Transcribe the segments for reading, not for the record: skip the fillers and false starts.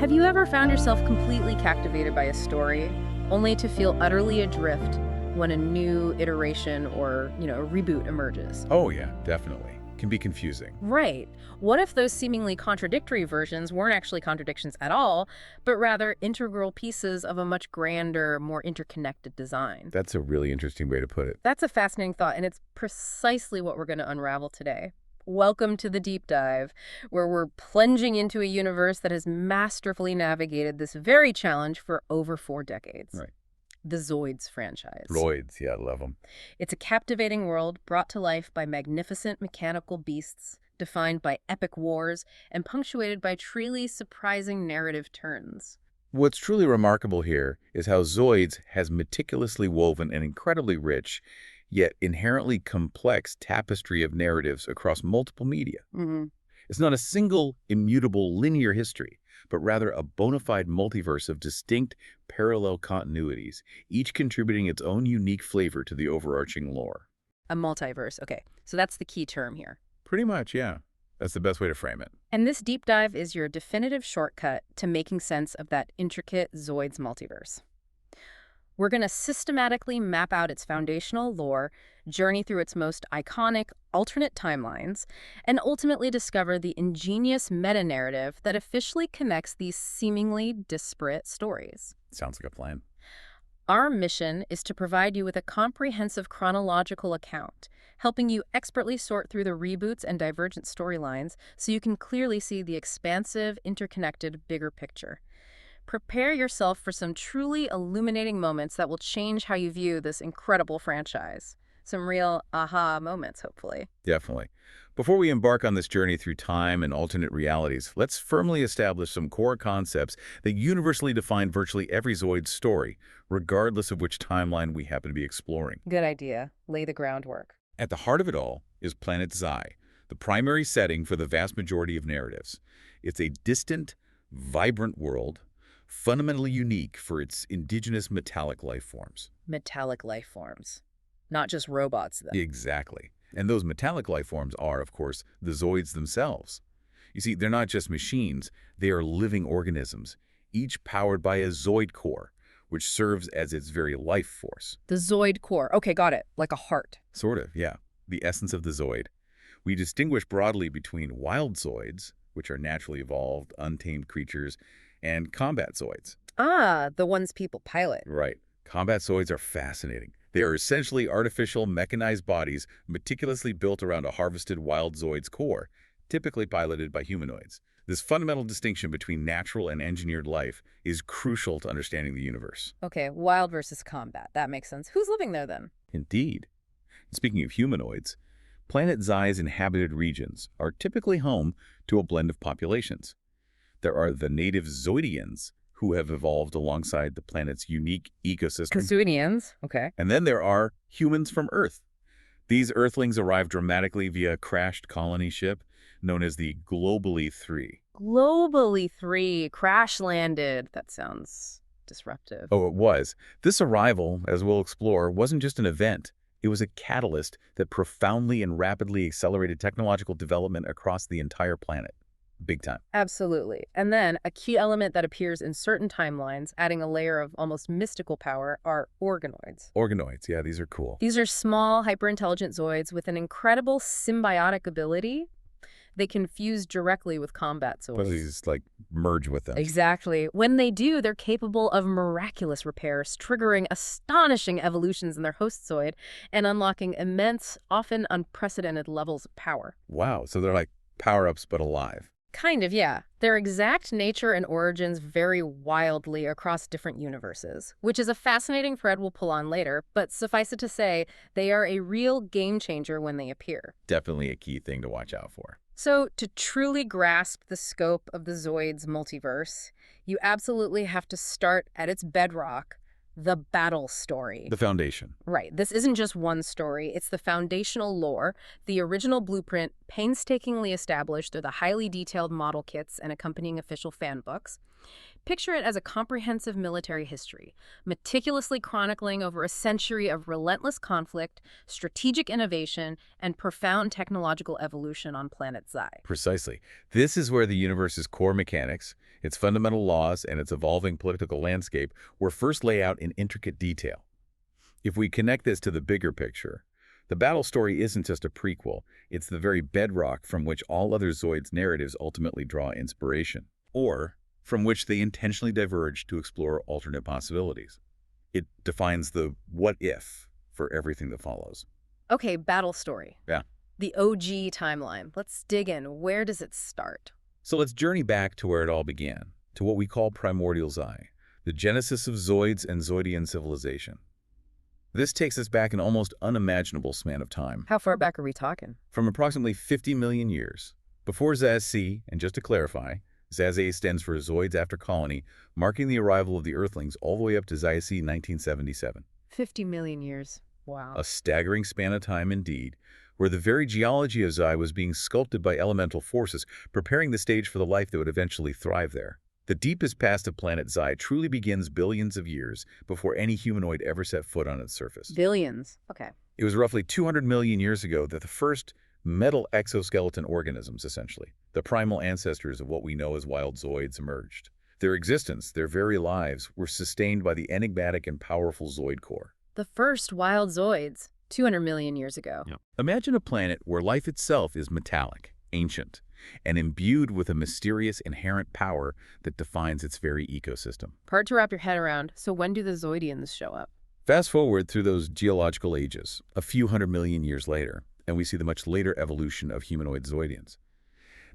Have you ever found yourself completely captivated by a story, only to feel utterly adrift when a new iteration or, a reboot emerges? Oh yeah, definitely. Can be confusing. Right. What if those seemingly contradictory versions weren't actually contradictions at all, but rather integral pieces of a much grander, more interconnected design? That's a really interesting way to put it. That's a fascinating thought, and it's precisely what we're going to unravel today. Welcome to the Deep Dive, where we're plunging into a universe that has masterfully navigated this very challenge for over 4 decades. Right. The Zoids franchise. Zoids, yeah, I love them. It's a captivating world brought to life by magnificent mechanical beasts, defined by epic wars, and punctuated by truly surprising narrative turns. What's truly remarkable here is how Zoids has meticulously woven an incredibly rich, yet inherently complex tapestry of narratives across multiple media. Mm-hmm. It's not a single, immutable, linear history, but rather a bona fide multiverse of distinct, parallel continuities, each contributing its own unique flavor to the overarching lore. A multiverse. Okay, so that's the key term here. Pretty much, yeah. That's the best way to frame it. And this deep dive is your definitive shortcut to making sense of that intricate Zoids multiverse. We're going to systematically map out its foundational lore, journey through its most iconic alternate timelines, and ultimately discover the ingenious meta-narrative that officially connects these seemingly disparate stories. Sounds like a plan. Our mission is to provide you with a comprehensive chronological account, helping you expertly sort through the reboots and divergent storylines so you can clearly see the expansive, interconnected, bigger picture. Prepare yourself for some truly illuminating moments that will change how you view this incredible franchise. Some real aha moments, hopefully. Definitely. Before we embark on this journey through time and alternate realities, let's firmly establish some core concepts that universally define virtually every Zoid story, regardless of which timeline we happen to be exploring. Good idea. Lay the groundwork. At the heart of it all is planet Xi, the primary setting for the vast majority of narratives. It's a distant, vibrant world, fundamentally unique for its indigenous metallic life forms. Metallic life forms. Not just robots, though. Exactly. And those metallic life forms are, of course, the Zoids themselves. You see, they're not just machines, they are living organisms, each powered by a Zoid Core, which serves as its very life force. The Zoid Core. Okay, got it. Like a heart. Sort of, yeah. The essence of the Zoid. We distinguish broadly between wild Zoids, which are naturally evolved, untamed creatures, and combat Zoids. Ah, the ones people pilot. Right. Combat Zoids are fascinating. They are essentially artificial, mechanized bodies meticulously built around a harvested wild Zoid's core, typically piloted by humanoids. This fundamental distinction between natural and engineered life is crucial to understanding the universe. Okay, wild versus combat. That makes sense. Who's living there, then? Indeed. Speaking of humanoids, planet Xi's inhabited regions are typically home to a blend of populations. There are the native Zoidians, who have evolved alongside the planet's unique ecosystem. Kazoonians. Okay. And then there are humans from Earth. These Earthlings arrived dramatically via a crashed colony ship known as the Globally 3. Globally 3. Crash landed. That sounds disruptive. Oh, it was. This arrival, as we'll explore, wasn't just an event. It was a catalyst that profoundly and rapidly accelerated technological development across the entire planet. Big time. Absolutely. And then a key element that appears in certain timelines, adding a layer of almost mystical power, are organoids. Organoids, yeah, these are cool. These are small, hyper-intelligent Zoids with an incredible symbiotic ability. They can fuse directly with combat Zoids. But these, merge with them. Exactly. When they do, they're capable of miraculous repairs, triggering astonishing evolutions in their host Zoid and unlocking immense, often unprecedented levels of power. Wow, so they're like power-ups but alive. Kind of, yeah. Their exact nature and origins vary wildly across different universes, which is a fascinating thread we'll pull on later, but suffice it to say, they are a real game changer when they appear. Definitely a key thing to watch out for. So, to truly grasp the scope of the Zoids multiverse, you absolutely have to start at its bedrock, The battle story. The foundation. Right. This isn't just one story. It's the foundational lore, the original blueprint painstakingly established through the highly detailed model kits and accompanying official fan books. Picture it as a comprehensive military history, meticulously chronicling over a century of relentless conflict, strategic innovation, and profound technological evolution on planet Xi. Precisely. This is where the universe's core mechanics, its fundamental laws, and its evolving political landscape were first laid out in intricate detail. If we connect this to the bigger picture, the battle story isn't just a prequel, it's the very bedrock from which all other Zoids narratives ultimately draw inspiration, or from which they intentionally diverge to explore alternate possibilities. It defines the what-if for everything that follows. Okay, battle story. Yeah. The OG timeline. Let's dig in. Where does it start? So let's journey back to where it all began, to what we call primordial Xi, the genesis of Zoids and Zoidian civilization. This takes us back an almost unimaginable span of time, How far back are we talking? from approximately 50 million years. Before Zaz-C, and just to clarify, Zaz-A stands for Zoids After Colony, marking the arrival of the Earthlings all the way up to Zai-C 1977. 50 million years. Wow. A staggering span of time indeed, where the very geology of Xi was being sculpted by elemental forces, preparing the stage for the life that would eventually thrive there. The deepest past of planet Xi truly begins billions of years before any humanoid ever set foot on its surface. Billions. Okay. It was roughly 200 million years ago that the first metal exoskeleton organisms, essentially, the primal ancestors of what we know as wild Zoids, emerged. Their existence, their very lives, were sustained by the enigmatic and powerful Zoid Core. The first wild Zoids, 200 million years ago. Yep. Imagine a planet where life itself is metallic, ancient, and imbued with a mysterious inherent power that defines its very ecosystem. Hard to wrap your head around, so when do the Zoidians show up? Fast forward through those geological ages, a few 100 million years later, and we see the much later evolution of humanoid Zoidians.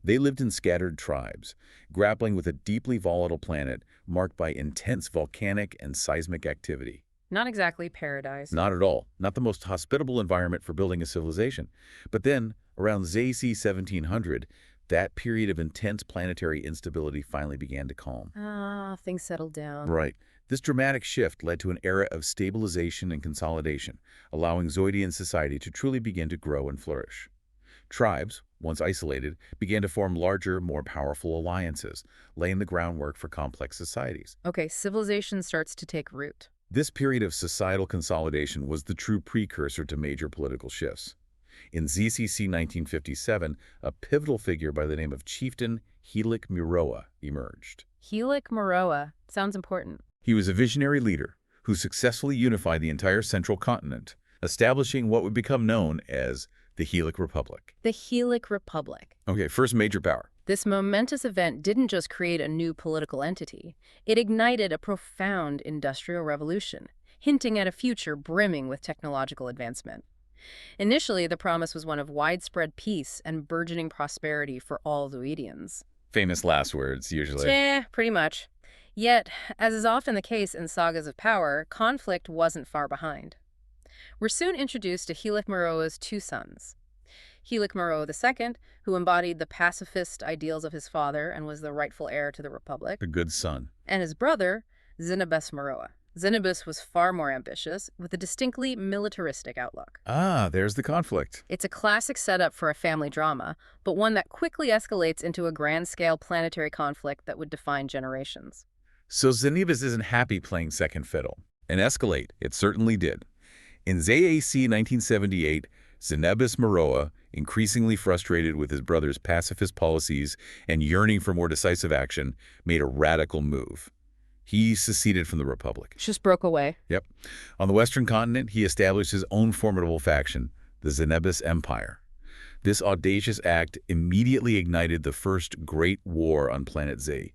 They lived in scattered tribes, grappling with a deeply volatile planet marked by intense volcanic and seismic activity. Not exactly paradise. Not at all. Not the most hospitable environment for building a civilization. But then, around Zai-C 1700, that period of intense planetary instability finally began to calm. Things settled down. Right. This dramatic shift led to an era of stabilization and consolidation, allowing Zoidian society to truly begin to grow and flourish. Tribes, once isolated, began to form larger, more powerful alliances, laying the groundwork for complex societies. Okay, civilization starts to take root. This period of societal consolidation was the true precursor to major political shifts. In ZCC 1957, a pivotal figure by the name of Chieftain Helic Muroa emerged. Helic Muroa. Sounds important. He was a visionary leader who successfully unified the entire central continent, establishing what would become known as the Helic Republic. The Helic Republic. Okay, first major power. This momentous event didn't just create a new political entity. It ignited a profound industrial revolution, hinting at a future brimming with technological advancement. Initially, the promise was one of widespread peace and burgeoning prosperity for all Zoidians. Famous last words, usually. Yeah, pretty much. Yet, as is often the case in sagas of power, conflict wasn't far behind. We're soon introduced to Helic Muroa's two sons. Helic Muroa II, who embodied the pacifist ideals of his father and was the rightful heir to the Republic, A good son. and his brother, Zinabes Muroa. Zinabes was far more ambitious, with a distinctly militaristic outlook. There's the conflict. It's a classic setup for a family drama, but one that quickly escalates into a grand-scale planetary conflict that would define generations. So Zinabes isn't happy playing second fiddle. And escalate, it certainly did. In Zai-C 1978, Zinabes Muroa, increasingly frustrated with his brother's pacifist policies and yearning for more decisive action, made a radical move. He seceded from the Republic. Just broke away. Yep. On the Western continent, he established his own formidable faction, the Guylos Empire. This audacious act immediately ignited the first Great War on planet Xi,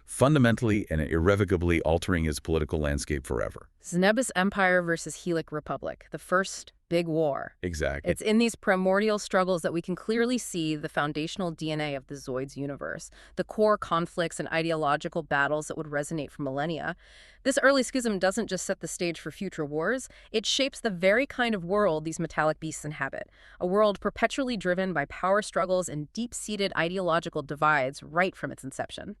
fundamentally and irrevocably altering his political landscape forever. Zinabes Empire versus Helic Republic, the first big war. Exactly. It's in these primordial struggles that we can clearly see the foundational DNA of the Zoids universe, the core conflicts and ideological battles that would resonate for millennia. This early schism doesn't just set the stage for future wars, it shapes the very kind of world these metallic beasts inhabit, a world perpetually driven by power struggles and deep-seated ideological divides right from its inception.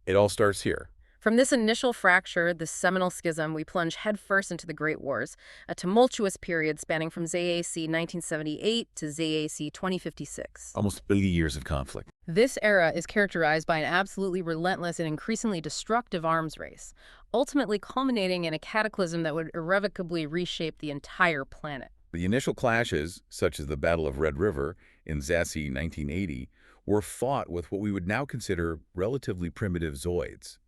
It all starts here. From this initial fracture, this seminal schism, we plunge headfirst into the Great Wars, a tumultuous period spanning from ZAC 1978 to ZAC 2056. Almost 80 years of conflict. This era is characterized by an absolutely relentless and increasingly destructive arms race, ultimately culminating in a cataclysm that would irrevocably reshape the entire planet. The initial clashes, such as the Battle of Red River in ZAC 1980, were fought with what we would now consider relatively primitive Zoids.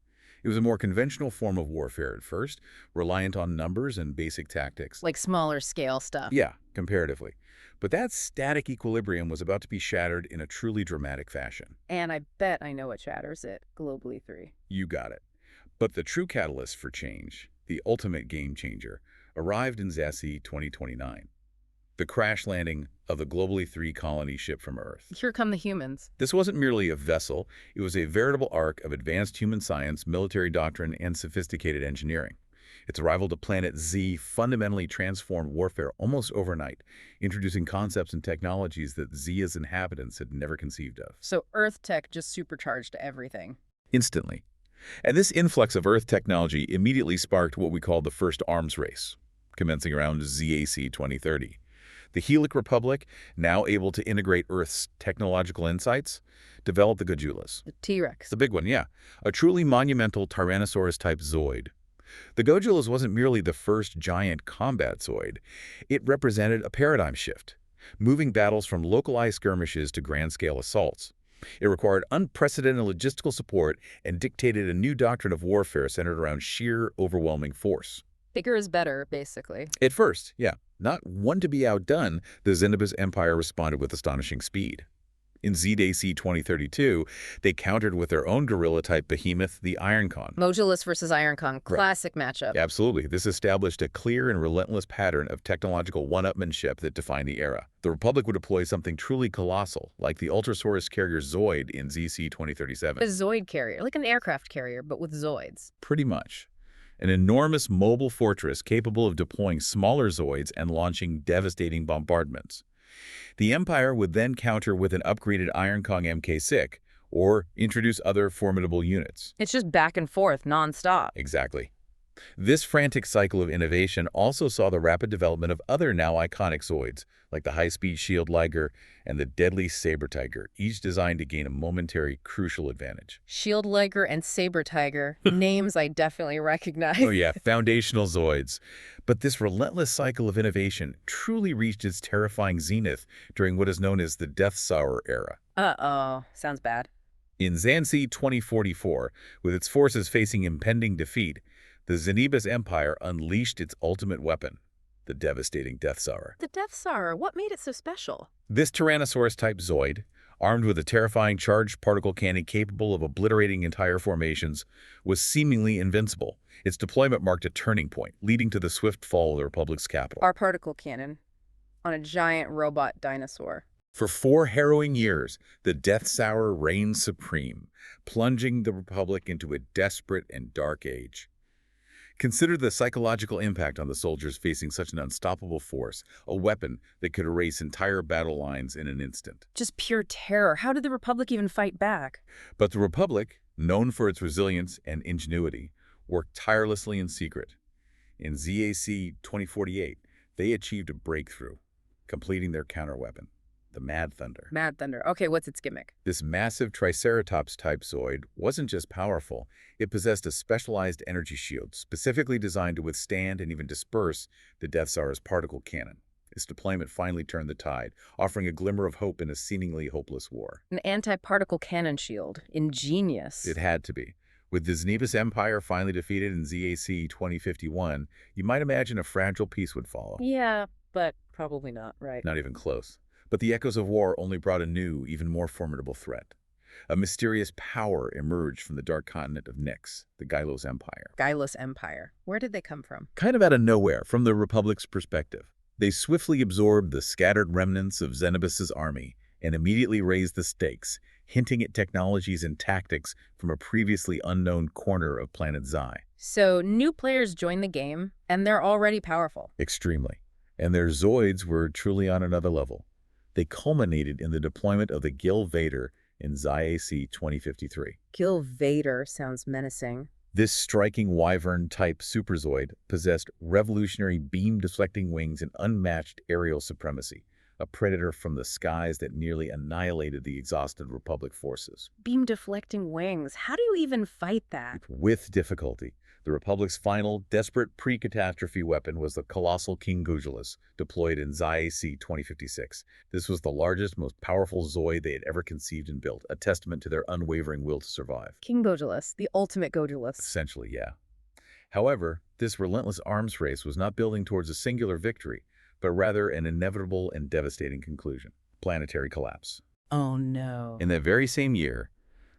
It was a more conventional form of warfare at first, reliant on numbers and basic tactics. Like smaller scale stuff. Yeah, comparatively. But that static equilibrium was about to be shattered in a truly dramatic fashion. And I bet I know what shatters it. Globally 3. You got it. But the true catalyst for change, the ultimate game changer, arrived in ZAC 2029. The crash landing of the Globally 3 colony ship from Earth. Here come the humans. This wasn't merely a vessel, it was a veritable arc of advanced human science, military doctrine, and sophisticated engineering. Its arrival to planet Z fundamentally transformed warfare almost overnight, introducing concepts and technologies that Z's inhabitants had never conceived of. So Earth tech just supercharged everything. Instantly. And this influx of Earth technology immediately sparked what we call the first arms race, commencing around ZAC 2030. The Helic Republic, now able to integrate Earth's technological insights, developed the Guylos. The T-Rex. The big one, yeah. A truly monumental Tyrannosaurus-type Zoid. The Guylos wasn't merely the first giant combat Zoid. It represented a paradigm shift, moving battles from localized skirmishes to grand-scale assaults. It required unprecedented logistical support and dictated a new doctrine of warfare centered around sheer, overwhelming force. Bigger is better, basically. At first, yeah. Not one to be outdone, the Zoid Empire responded with astonishing speed. In ZAC 2032, they countered with their own gorilla-type behemoth, the Ironcon. Modulus versus Ironcon, classic matchup. Absolutely. This established a clear and relentless pattern of technological one-upmanship that defined the era. The Republic would deploy something truly colossal, like the Ultrasaurus carrier Zoid in ZC 2037. A Zoid carrier, like an aircraft carrier, but with Zoids. Pretty much. An enormous mobile fortress capable of deploying smaller Zoids and launching devastating bombardments. The Empire would then counter with an upgraded Ironcon MK6, or introduce other formidable units. It's just back and forth, non-stop. Exactly. This frantic cycle of innovation also saw the rapid development of other now iconic Zoids, like the high-speed Shield Liger and the deadly Saber Tiger, each designed to gain a momentary, crucial advantage. Shield Liger and Saber Tiger, names I definitely recognize. Oh yeah, foundational Zoids. But this relentless cycle of innovation truly reached its terrifying zenith during what is known as the Death Star era. Uh-oh, sounds bad. In ZAC 2044, with its forces facing impending defeat, the Zoid Empire unleashed its ultimate weapon, the devastating Death Star. The Death Star, what made it so special? This Tyrannosaurus-type Zoid, armed with a terrifying charged particle cannon capable of obliterating entire formations, was seemingly invincible. Its deployment marked a turning point, leading to the swift fall of the Republic's capital. Our particle cannon on a giant robot dinosaur. For 4 harrowing years, the Death Star reigned supreme, plunging the Republic into a desperate and dark age. Consider the psychological impact on the soldiers facing such an unstoppable force, a weapon that could erase entire battle lines in an instant. Just pure terror. How did the Republic even fight back? But the Republic, known for its resilience and ingenuity, worked tirelessly in secret. In ZAC 2048, they achieved a breakthrough, completing their counterweapon, the Mad Thunder. Mad Thunder. Okay, what's its gimmick? This massive Triceratops-type Zoid wasn't just powerful, it possessed a specialized energy shield specifically designed to withstand and even disperse the Death Star's particle cannon. Its deployment finally turned the tide, offering a glimmer of hope in a seemingly hopeless war. An anti-particle cannon shield. Ingenious. It had to be. With the Zoid Empire finally defeated in ZAC 2051, you might imagine a fragile peace would follow. Yeah, but probably not, right? Not even close. But the echoes of war only brought a new, even more formidable threat. A mysterious power emerged from the dark continent of Nyx, the Guylos Empire. Guylos Empire. Where did they come from? Kind of out of nowhere, from the Republic's perspective. They swiftly absorbed the scattered remnants of Xenobus' army and immediately raised the stakes, hinting at technologies and tactics from a previously unknown corner of planet Xi. So new players join the game, and they're already powerful. Extremely. And their Zoids were truly on another level. They culminated in the deployment of the Gil Vader in ZAC 2053. Gil Vader sounds menacing. This striking wyvern-type superzoid possessed revolutionary beam-deflecting wings and unmatched aerial supremacy, a predator from the skies that nearly annihilated the exhausted Republic forces. Beam-deflecting wings. How do you even fight that? With difficulty. The Republic's final, desperate pre-catastrophe weapon was the colossal King Guylos, deployed in Zac 2056. This was the largest, most powerful Zoid they had ever conceived and built, a testament to their unwavering will to survive. King Guylos, the ultimate Guylos. Essentially, yeah. However, this relentless arms race was not building towards a singular victory, but rather an inevitable and devastating conclusion: planetary collapse. Oh no. In that very same year,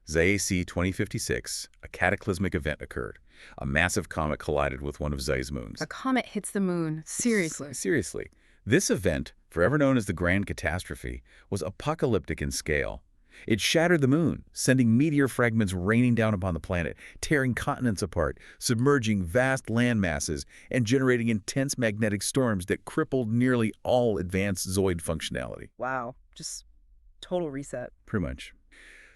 Zac 2056, a cataclysmic event occurred. A massive comet collided with one of Zai's moons. A comet hits the moon. Seriously. Seriously. This event, forever known as the Grand Catastrophe, was apocalyptic in scale. It shattered the moon, sending meteor fragments raining down upon the planet, tearing continents apart, submerging vast land masses, and generating intense magnetic storms that crippled nearly all advanced Zoid functionality. Wow. Just total reset. Pretty much.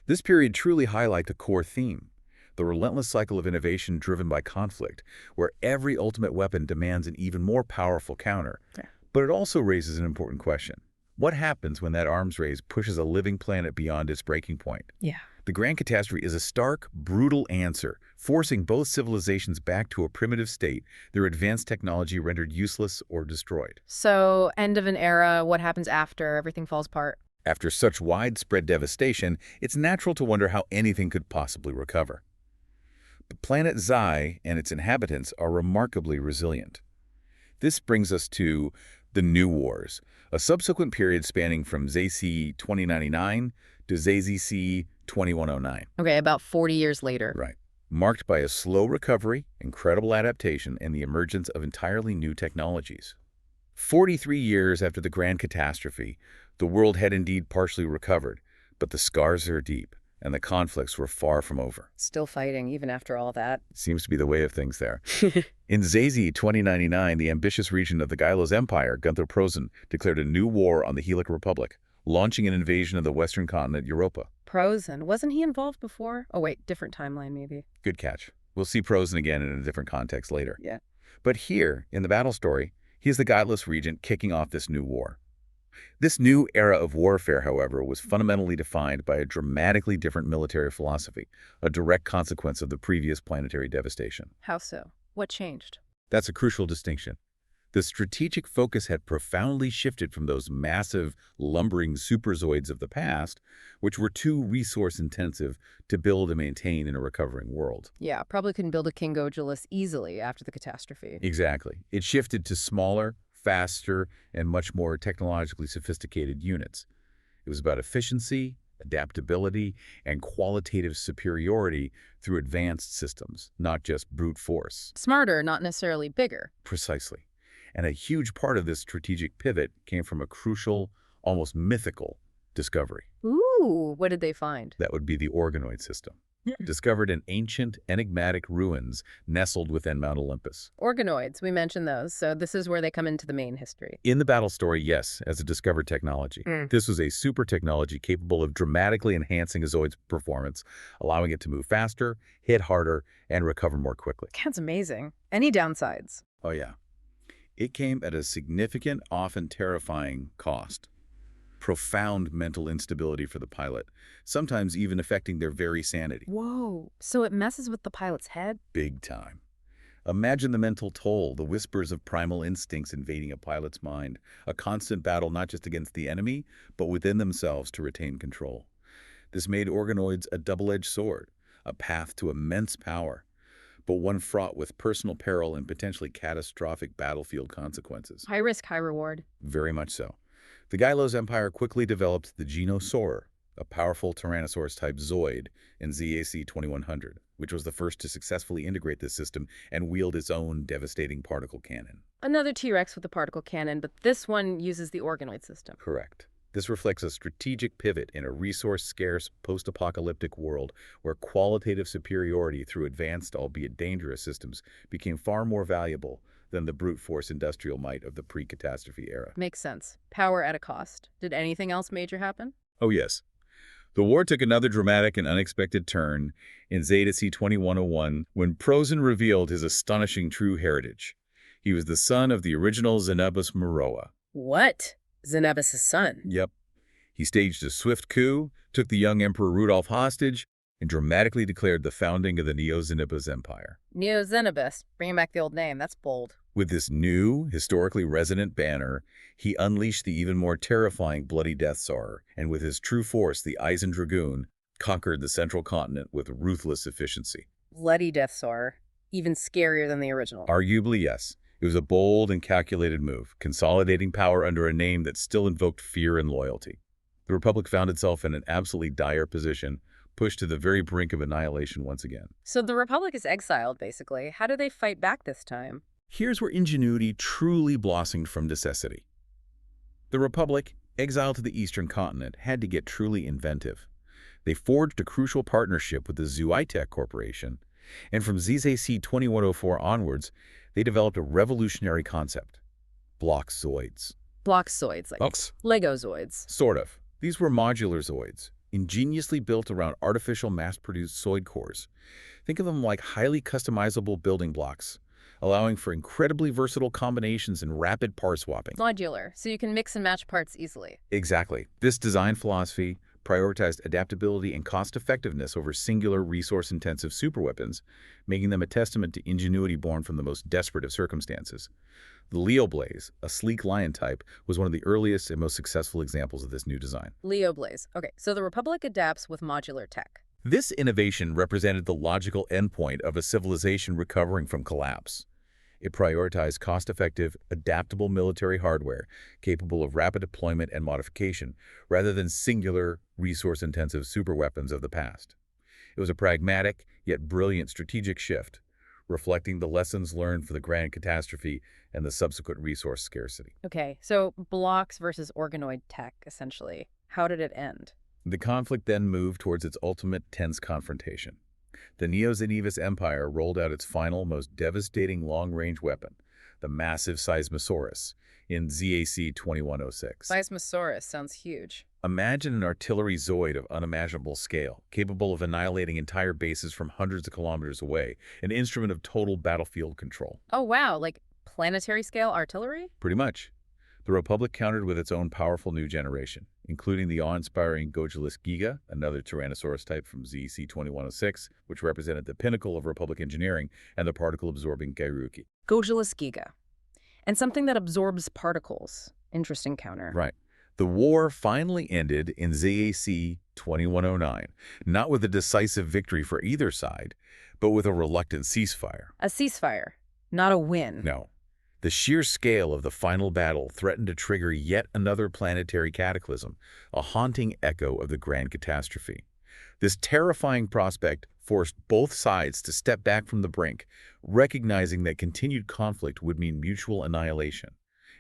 This period truly highlights a core theme: the relentless cycle of innovation driven by conflict, where every ultimate weapon demands an even more powerful counter. Yeah. But it also raises an important question. What happens when that arms race pushes a living planet beyond its breaking point? Yeah. The Grand Catastrophe is a stark, brutal answer, forcing both civilizations back to a primitive state, their advanced technology rendered useless or destroyed. So, end of an era, what happens after everything falls apart? After such widespread devastation, it's natural to wonder how anything could possibly recover. But planet Zai and its inhabitants are remarkably resilient. This brings us to the New Wars, a subsequent period spanning from Zac 2099 to Zac 2109. Okay, about 40 years later. Right. Marked by a slow recovery, incredible adaptation, and the emergence of entirely new technologies. 43 years after the Grand Catastrophe, the world had indeed partially recovered, but the scars are deep, and the conflicts were far from over. Still fighting, even after all that. Seems to be the way of things there. In Zac 2099, the ambitious region of the Guylos Empire, Gunther Prosen, declared a new war on the Helic Republic, launching an invasion of the western continent, Europa. Prosen, wasn't he involved before? Oh wait, different timeline maybe. Good catch. We'll see Prosen again in a different context later. Yeah. But here, in the battle story, he is the Guylos regent kicking off this new war. This new era of warfare, however, was fundamentally defined by a dramatically different military philosophy, a direct consequence of the previous planetary devastation. How so? What changed? That's a crucial distinction. The strategic focus had profoundly shifted from those massive, lumbering superzoids of the past, which were too resource-intensive to build and maintain in a recovering world. Yeah, probably couldn't build a King Guylos easily after the catastrophe. Exactly. It shifted to smaller, faster, and much more technologically sophisticated units. It was about efficiency, adaptability, and qualitative superiority through advanced systems, not just brute force. Smarter, not necessarily bigger. Precisely. And a huge part of this strategic pivot came from a crucial, almost mythical discovery. Ooh, what did they find? That would be the Organoid system, discovered in ancient, enigmatic ruins nestled within Mount Olympus. Organoids, we mentioned those, so this is where they come into the main history. In the battle story, yes, as a discovered technology. This was a super technology capable of dramatically enhancing a Zoid's performance, allowing it to move faster, hit harder, and recover more quickly. That's amazing. Any downsides? Oh, yeah. It came at a significant, often terrifying cost. Profound mental instability for the pilot, sometimes even affecting their very sanity. Whoa, so it messes with the pilot's head? Big time. Imagine the mental toll, the whispers of primal instincts invading a pilot's mind, a constant battle not just against the enemy, but within themselves to retain control. This made Organoids a double-edged sword, a path to immense power, but one fraught with personal peril and potentially catastrophic battlefield consequences. High risk, high reward. Very much so. The Guylos Empire quickly developed the Guylos, a powerful Tyrannosaurus-type Zoid, in Zac 2100, which was the first to successfully integrate this system and wield its own devastating particle cannon. Another T-Rex with a particle cannon, but this one uses the Organoid system. Correct. This reflects a strategic pivot in a resource-scarce, post-apocalyptic world where qualitative superiority through advanced, albeit dangerous systems became far more valuable than the brute force industrial might of the pre-catastrophe era. Makes sense. Power at a cost. Did anything else major happen? Oh yes. The war took another dramatic and unexpected turn in Zeta C-2101 when Prozin revealed his astonishing true heritage. He was the son of the original Xenobus Meroa. What? Xenobus' son? Yep. He staged a swift coup, took the young Emperor Rudolph hostage, and dramatically declared the founding of the Neo-Xenobus Empire. Neo-Xenobus. Bringing back the old name. That's bold. With this new, historically resonant banner, he unleashed the even more terrifying Bloody Death Czar, and with his true force, the Eisen Dragoon, conquered the central continent with ruthless efficiency. Bloody Death Czar. Even scarier than the original. Arguably, yes. It was a bold and calculated move, consolidating power under a name that still invoked fear and loyalty. The Republic found itself in an absolutely dire position, pushed to the very brink of annihilation once again. So the Republic is exiled, basically. How do they fight back this time? Here's where ingenuity truly blossomed from necessity. The Republic, exiled to the eastern continent, had to get truly inventive. They forged a crucial partnership with the Zoids Corporation, and from ZZC-2104 onwards, they developed a revolutionary concept: block Zoids. Block Zoids, like Lego Zoids. Sort of. These were modular Zoids, ingeniously built around artificial mass-produced Zoid Cores. Think of them like highly customizable building blocks, allowing for incredibly versatile combinations and rapid part swapping. Modular, so you can mix and match parts easily. Exactly. This design philosophy prioritized adaptability and cost-effectiveness over singular resource-intensive superweapons, making them a testament to ingenuity born from the most desperate of circumstances. The Leo Blaze, a sleek lion type, was one of the earliest and most successful examples of this new design. Leo Blaze. Okay, so the Republic adapts with modular tech. This innovation represented the logical endpoint of a civilization recovering from collapse. It prioritized cost-effective, adaptable military hardware capable of rapid deployment and modification, rather than singular, resource-intensive superweapons of the past. It was a pragmatic, yet brilliant strategic shift, reflecting the lessons learned for the Grand Catastrophe and the subsequent resource scarcity. Okay, so blocks versus organoid tech, essentially. How did it end? The conflict then moved towards its ultimate tense confrontation. The Neo-Xenobus Empire rolled out its final, most devastating long-range weapon, the massive Seismosaurus, in ZAC-2106. Seismosaurus sounds huge. Imagine an artillery Zoid of unimaginable scale, capable of annihilating entire bases from hundreds of kilometers away, an instrument of total battlefield control. Oh wow, like planetary-scale artillery? Pretty much. The Republic countered with its own powerful new generation, including the awe-inspiring Guylos Giga, another Tyrannosaurus type from ZC-2106, which represented the pinnacle of Republic engineering, and the particle-absorbing Gairuki. Guylos Giga. And something that absorbs particles. Interesting counter. Right. The war finally ended in ZAC-2109, not with a decisive victory for either side, but with a reluctant ceasefire. A ceasefire, not a win. No. The sheer scale of the final battle threatened to trigger yet another planetary cataclysm, a haunting echo of the Grand Catastrophe. This terrifying prospect forced both sides to step back from the brink, recognizing that continued conflict would mean mutual annihilation.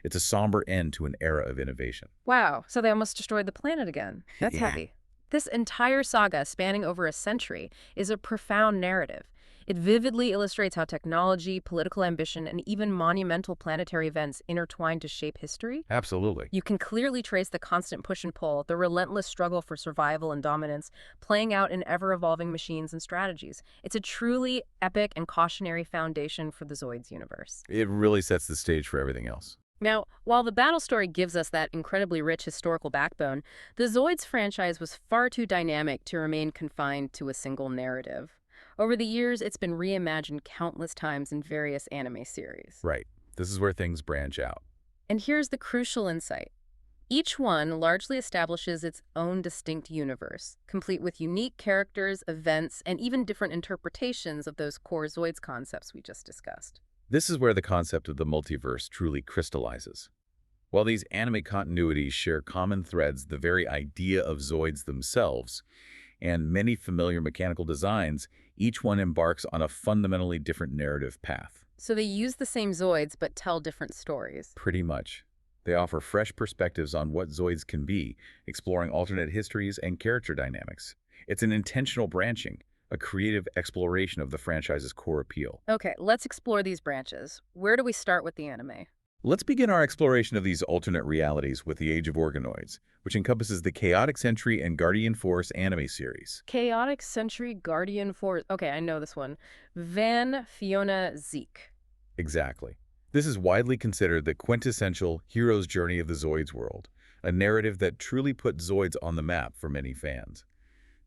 It's a somber end to an era of innovation. Wow, so they almost destroyed the planet again. That's heavy. This entire saga, spanning over a century, is a profound narrative. It vividly illustrates how technology, political ambition, and even monumental planetary events intertwine to shape history. Absolutely. You can clearly trace the constant push and pull, the relentless struggle for survival and dominance, playing out in ever-evolving machines and strategies. It's a truly epic and cautionary foundation for the Zoids universe. It really sets the stage for everything else. Now, while the battle story gives us that incredibly rich historical backbone, the Zoids franchise was far too dynamic to remain confined to a single narrative. Over the years, it's been reimagined countless times in various anime series. Right. This is where things branch out. And here's the crucial insight. Each one largely establishes its own distinct universe, complete with unique characters, events, and even different interpretations of those core Zoids concepts we just discussed. This is where the concept of the multiverse truly crystallizes. While these anime continuities share common threads, the very idea of Zoids themselves, and many familiar mechanical designs, each one embarks on a fundamentally different narrative path. So they use the same Zoids but tell different stories. Pretty much. They offer fresh perspectives on what Zoids can be, exploring alternate histories and character dynamics. It's an intentional branching, a creative exploration of the franchise's core appeal. Okay, let's explore these branches. Where do we start with the anime? Let's begin our exploration of these alternate realities with the Age of Organoids, which encompasses the Chaotic Century and Guardian Force anime series. Chaotic Century Guardian Force. Okay, I know this one. Van, Fiona, Zeke. Exactly. This is widely considered the quintessential hero's journey of the Zoids world, a narrative that truly put Zoids on the map for many fans.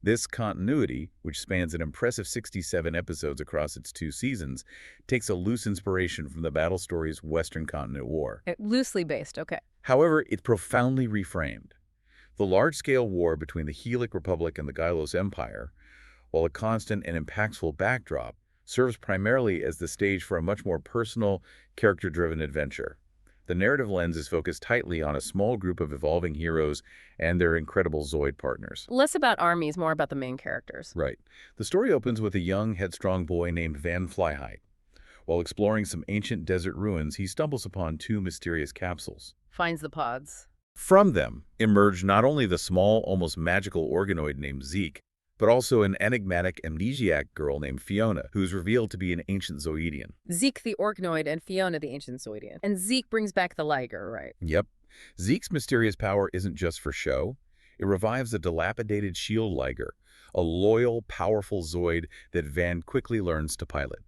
This continuity, which spans an impressive 67 episodes across its 2 seasons, takes a loose inspiration from the battle story's Western Continent War. Loosely based, okay. However, it's profoundly reframed. The large-scale war between the Helic Republic and the Guylos Empire, while a constant and impactful backdrop, serves primarily as the stage for a much more personal, character-driven adventure. The narrative lens is focused tightly on a small group of evolving heroes and their incredible Zoid partners. Less about armies, more about the main characters. Right. The story opens with a young, headstrong boy named Van Flyheight. While exploring some ancient desert ruins, he stumbles upon 2 mysterious capsules. Finds the pods. From them emerge not only the small, almost magical organoid named Zeke, but also an enigmatic amnesiac girl named Fiona, who is revealed to be an ancient Zoidian. Zeke the Organoid and Fiona the ancient Zoidian. And Zeke brings back the Liger, right? Yep. Zeke's mysterious power isn't just for show. It revives a dilapidated Shield Liger, a loyal, powerful Zoid that Van quickly learns to pilot.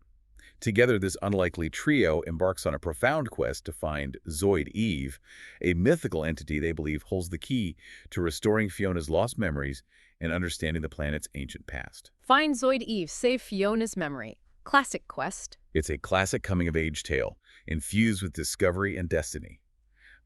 Together, this unlikely trio embarks on a profound quest to find Zoid Eve, a mythical entity they believe holds the key to restoring Fiona's lost memories and understanding the planet's ancient past. Find Zoid Eve, save Fiona's memory. Classic quest. It's a classic coming-of-age tale, infused with discovery and destiny.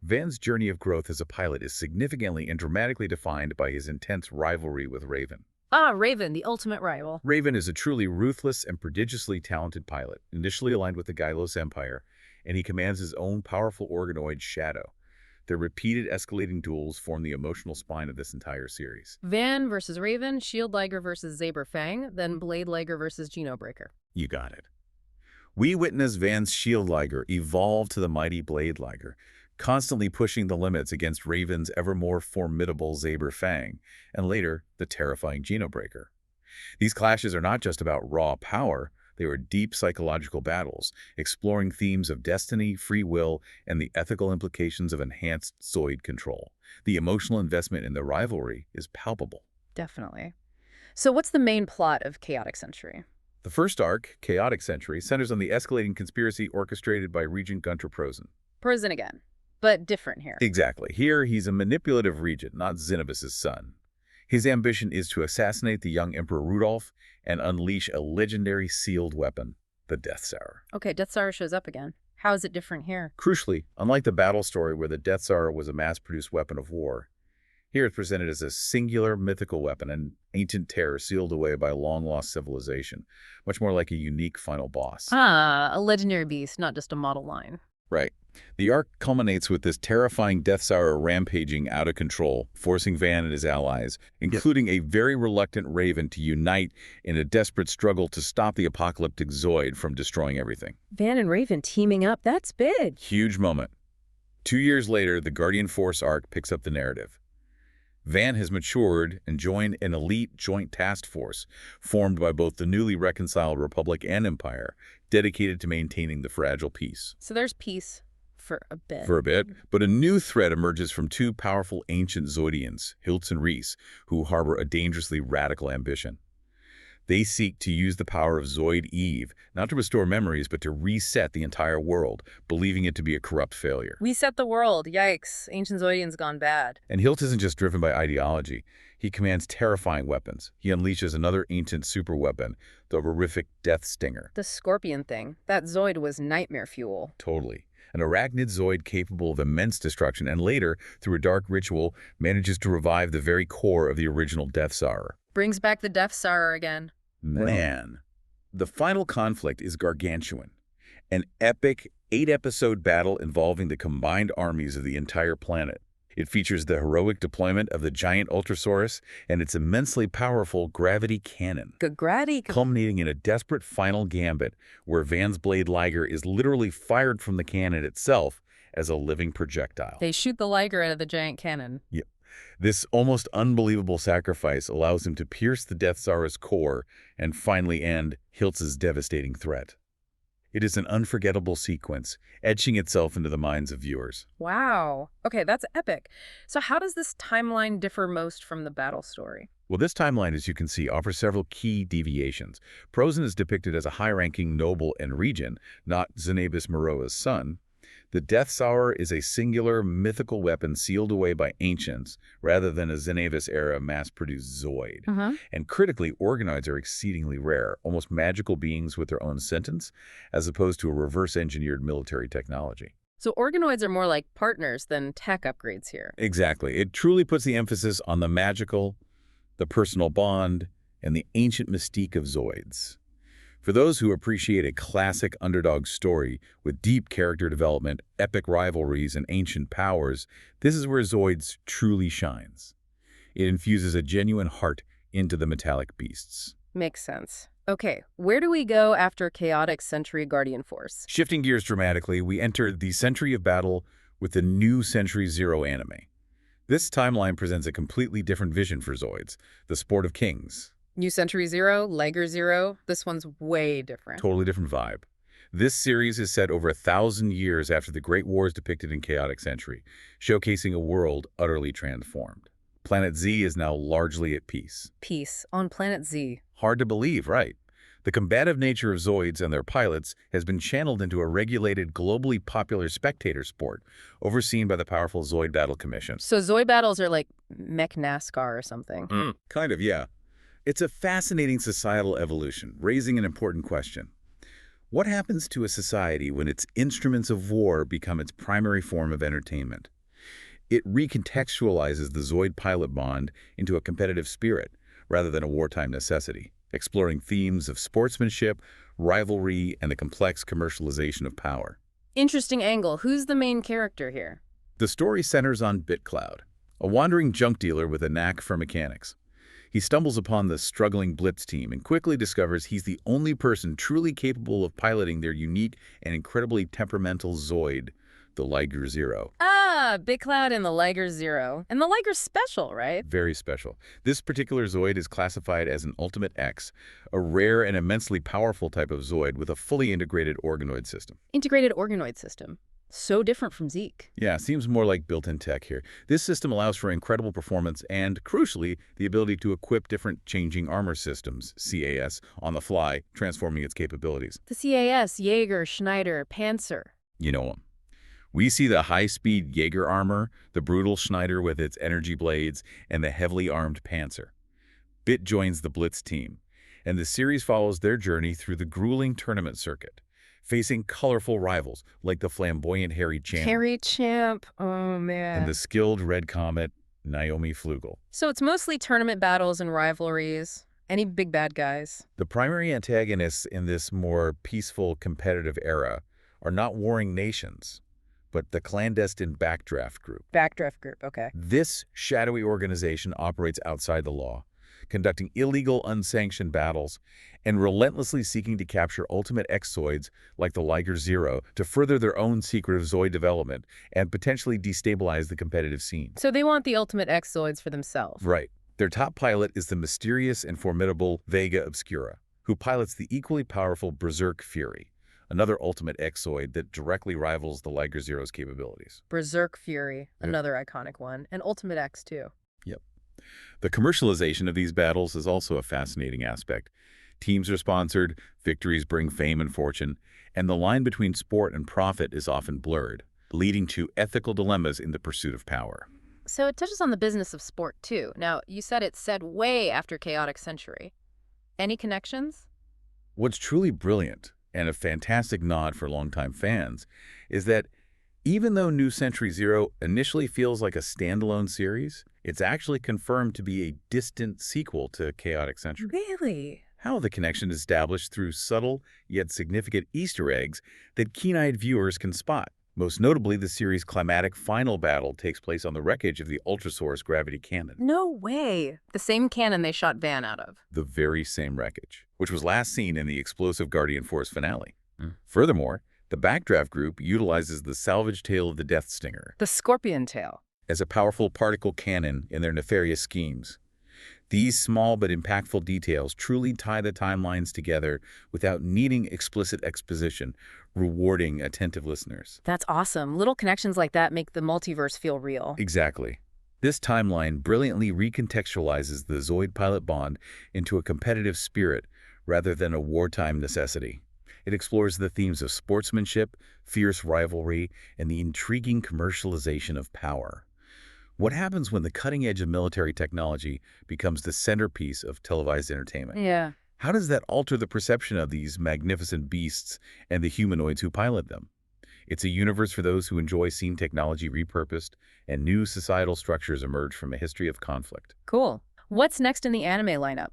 Van's journey of growth as a pilot is significantly and dramatically defined by his intense rivalry with Raven. Ah, Raven, the ultimate rival. Raven is a truly ruthless and prodigiously talented pilot, initially aligned with the Guylos Empire, and he commands his own powerful organoid Shadow. Their repeated escalating duels form the emotional spine of this entire series. Van versus Raven, Shield Liger versus Saber Fang, then Blade Liger versus Genobreaker. You got it. We witness Van's Shield Liger evolve to the mighty Blade Liger, constantly pushing the limits against Raven's ever more formidable Saber Fang, and later, the terrifying Genobreaker. These clashes are not just about raw power, they are deep psychological battles, exploring themes of destiny, free will, and the ethical implications of enhanced Zoid control. The emotional investment in the rivalry is palpable. Definitely. So what's the main plot of Chaotic Century? The first arc, Chaotic Century, centers on the escalating conspiracy orchestrated by Regent Gunter Prozin. Prozin again, but different here. Exactly. Here, he's a manipulative regent, not Xenobus' son. His ambition is to assassinate the young Emperor Rudolph and unleash a legendary sealed weapon, the Death Star. Okay, Death Star shows up again. How is it different here? Crucially, unlike the battle story where the Death Star was a mass-produced weapon of war, here it's presented as a singular mythical weapon, an ancient terror sealed away by a long-lost civilization, much more like a unique final boss. Ah, a legendary beast, not just a model line. Right. The arc culminates with this terrifying Death Star rampaging out of control, forcing Van and his allies, including a very reluctant Raven, to unite in a desperate struggle to stop the apocalyptic Zoid from destroying everything. Van and Raven teaming up, that's big. Huge moment. 2 years later, the Guardian Force arc picks up the narrative. Van has matured and joined an elite joint task force formed by both the newly reconciled Republic and Empire, dedicated to maintaining the fragile peace. So there's peace for a bit. But a new threat emerges from 2 powerful ancient Zoidians, Hiltz and Reese, who harbor a dangerously radical ambition. They seek to use the power of Zoid Eve, not to restore memories, but to reset the entire world, believing it to be a corrupt failure. Reset the world. Yikes. Ancient Zoidians gone bad. And Hiltz isn't just driven by ideology. He commands terrifying weapons. He unleashes another ancient superweapon, the horrific Death Stinger. The scorpion thing. That Zoid was nightmare fuel. Totally. An arachnid Zoid capable of immense destruction, and later, through a dark ritual, manages to revive the very core of the original Death Star. Brings back the Death Star again. Man. The final conflict is gargantuan. An epic 8-episode battle involving the combined armies of the entire planet. It features the heroic deployment of the giant Ultrasaurus and its immensely powerful gravity cannon, culminating in a desperate final gambit where Van's Blade Liger is literally fired from the cannon itself as a living projectile. They shoot the Liger out of the giant cannon. Yep. This almost unbelievable sacrifice allows him to pierce the Death Star's core and finally end Hiltz's devastating threat. It is an unforgettable sequence, etching itself into the minds of viewers. Wow. Okay, that's epic. So how does this timeline differ most from the battle story? Well, this timeline, as you can see, offers several key deviations. Prozin is depicted as a high-ranking noble and regent, not Zanabis Meroa's son. The Death Sower is a singular, mythical weapon sealed away by ancients, rather than a Zanabis-era mass-produced Zoid. And critically, Organoids are exceedingly rare, almost magical beings with their own sentence, as opposed to a reverse-engineered military technology. So organoids are more like partners than tech upgrades here. Exactly. It truly puts the emphasis on the magical, the personal bond, and the ancient mystique of Zoids. For those who appreciate a classic underdog story with deep character development, epic rivalries, and ancient powers, this is where Zoids truly shines. It infuses a genuine heart into the metallic beasts. Makes sense. Okay, where do we go after Chaotic Century Guardian Force? Shifting gears dramatically, we enter the Century of Battle with the new Century Zero anime. This timeline presents a completely different vision for Zoids, the sport of kings. New Century Zero, Liger Zero, this one's way different. Totally different vibe. This series is set over 1,000 years after the Great Wars depicted in Chaotic Century, showcasing a world utterly transformed. Planet Z is now largely at peace. Peace on Planet Z. Hard to believe, right? The combative nature of Zoids and their pilots has been channeled into a regulated, globally popular spectator sport, overseen by the powerful Zoid Battle Commission. So Zoid battles are like mech NASCAR or something. Kind of, yeah. It's a fascinating societal evolution, raising an important question. What happens to a society when its instruments of war become its primary form of entertainment? It recontextualizes the Zoid pilot bond into a competitive spirit, rather than a wartime necessity, exploring themes of sportsmanship, rivalry, and the complex commercialization of power. Interesting angle. Who's the main character here? The story centers on BitCloud, a wandering junk dealer with a knack for mechanics. He stumbles upon the struggling Blitz team and quickly discovers he's the only person truly capable of piloting their unique and incredibly temperamental Zoid, the Liger Zero. Ah, Big Cloud and the Liger Zero. And the Liger's special, right? Very special. This particular Zoid is classified as an Ultimate X, a rare and immensely powerful type of Zoid with a fully integrated organoid system. Integrated organoid system. So different from Zeke. Yeah, seems more like built-in tech here. This system allows for incredible performance and, crucially, the ability to equip different changing armor systems, CAS, on the fly, transforming its capabilities. The CAS, Jaeger, Schneider, Panzer. You know them. We see the high-speed Jaeger armor, the brutal Schneider with its energy blades, and the heavily armed Panzer. Bit joins the Blitz team, and the series follows their journey through the grueling tournament circuit, facing colorful rivals like the flamboyant Harry Champ. Harry Champ, oh man. And the skilled Red Comet, Naomi Flugel. So it's mostly tournament battles and rivalries. Any big bad guys? The primary antagonists in this more peaceful, competitive era are not warring nations, but the clandestine Backdraft Group. Backdraft Group, okay. This shadowy organization operates outside the law, conducting illegal, unsanctioned battles and relentlessly seeking to capture Ultimate X-Zoids like the Liger Zero to further their own secretive Zoid development and potentially destabilize the competitive scene. So they want the Ultimate X-Zoids for themselves. Right. Their top pilot is the mysterious and formidable Vega Obscura, who pilots the equally powerful Berserk Fury, another Ultimate X-Zoid that directly rivals the Liger Zero's capabilities. Berserk Fury, another iconic one, and Ultimate X too. Yep. The commercialization of these battles is also a fascinating aspect. Teams are sponsored, victories bring fame and fortune, and the line between sport and profit is often blurred, leading to ethical dilemmas in the pursuit of power. So it touches on the business of sport too. Now, you said it's set way after Chaotic Century. Any connections? What's truly brilliant, and a fantastic nod for longtime fans, is that even though New Century Zero initially feels like a standalone series, it's actually confirmed to be a distant sequel to Chaotic Century. Really? How the connection is established through subtle yet significant Easter eggs that keen-eyed viewers can spot. Most notably, the series' climactic final battle takes place on the wreckage of the Ultrasaurus gravity cannon. No way. The same cannon they shot Van out of. The very same wreckage, which was last seen in the explosive Guardian Force finale. Furthermore, the Backdraft Group utilizes the salvage tail of the Death Stinger The Scorpion Tail. as a powerful particle cannon in their nefarious schemes. These small but impactful details truly tie the timelines together without needing explicit exposition, rewarding attentive listeners. That's awesome. Little connections like that make the multiverse feel real. Exactly. This timeline brilliantly recontextualizes the Zoid-pilot bond into a competitive spirit rather than a wartime necessity. It explores the themes of sportsmanship, fierce rivalry, and the intriguing commercialization of power. What happens when the cutting edge of military technology becomes the centerpiece of televised entertainment? Yeah. How does that alter the perception of these magnificent beasts and the humanoids who pilot them? It's a universe for those who enjoy seeing technology repurposed and new societal structures emerge from a history of conflict. Cool. What's next in the anime lineup?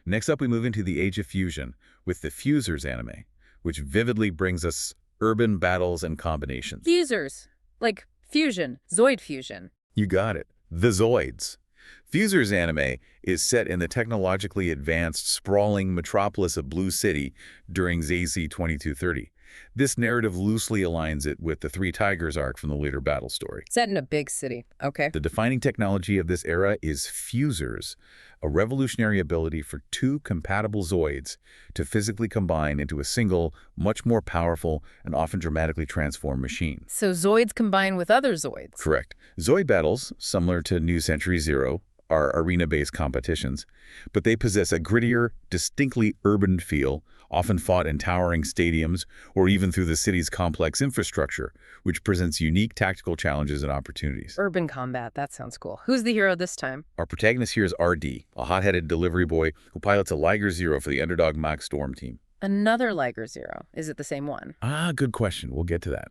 Next up, we move into the Age of Fusion with the Fusers anime, which vividly brings us urban battles and combinations. Fusers. Like fusion. Zoid fusion. You got it. The Zoids. Fusers anime is set in the technologically advanced, sprawling metropolis of Blue City during ZC 2230. This narrative loosely aligns it with the Three Tigers arc from the later battle story. Set in a big city. Okay. The defining technology of this era is fusers, a revolutionary ability for two compatible Zoids to physically combine into a single, much more powerful, and often dramatically transformed machine. So Zoids combine with other Zoids. Correct. Zoid battles, similar to New Century Zero, are arena-based competitions, but they possess a grittier, distinctly urban feel, often fought in towering stadiums or even through the city's complex infrastructure, which presents unique tactical challenges and opportunities. Urban combat. That sounds cool. Who's the hero this time? Our protagonist here is RD, a hot-headed delivery boy who pilots a Liger Zero for the underdog Mach Storm team. Another Liger Zero. Is it the same one? Good question. We'll get to that.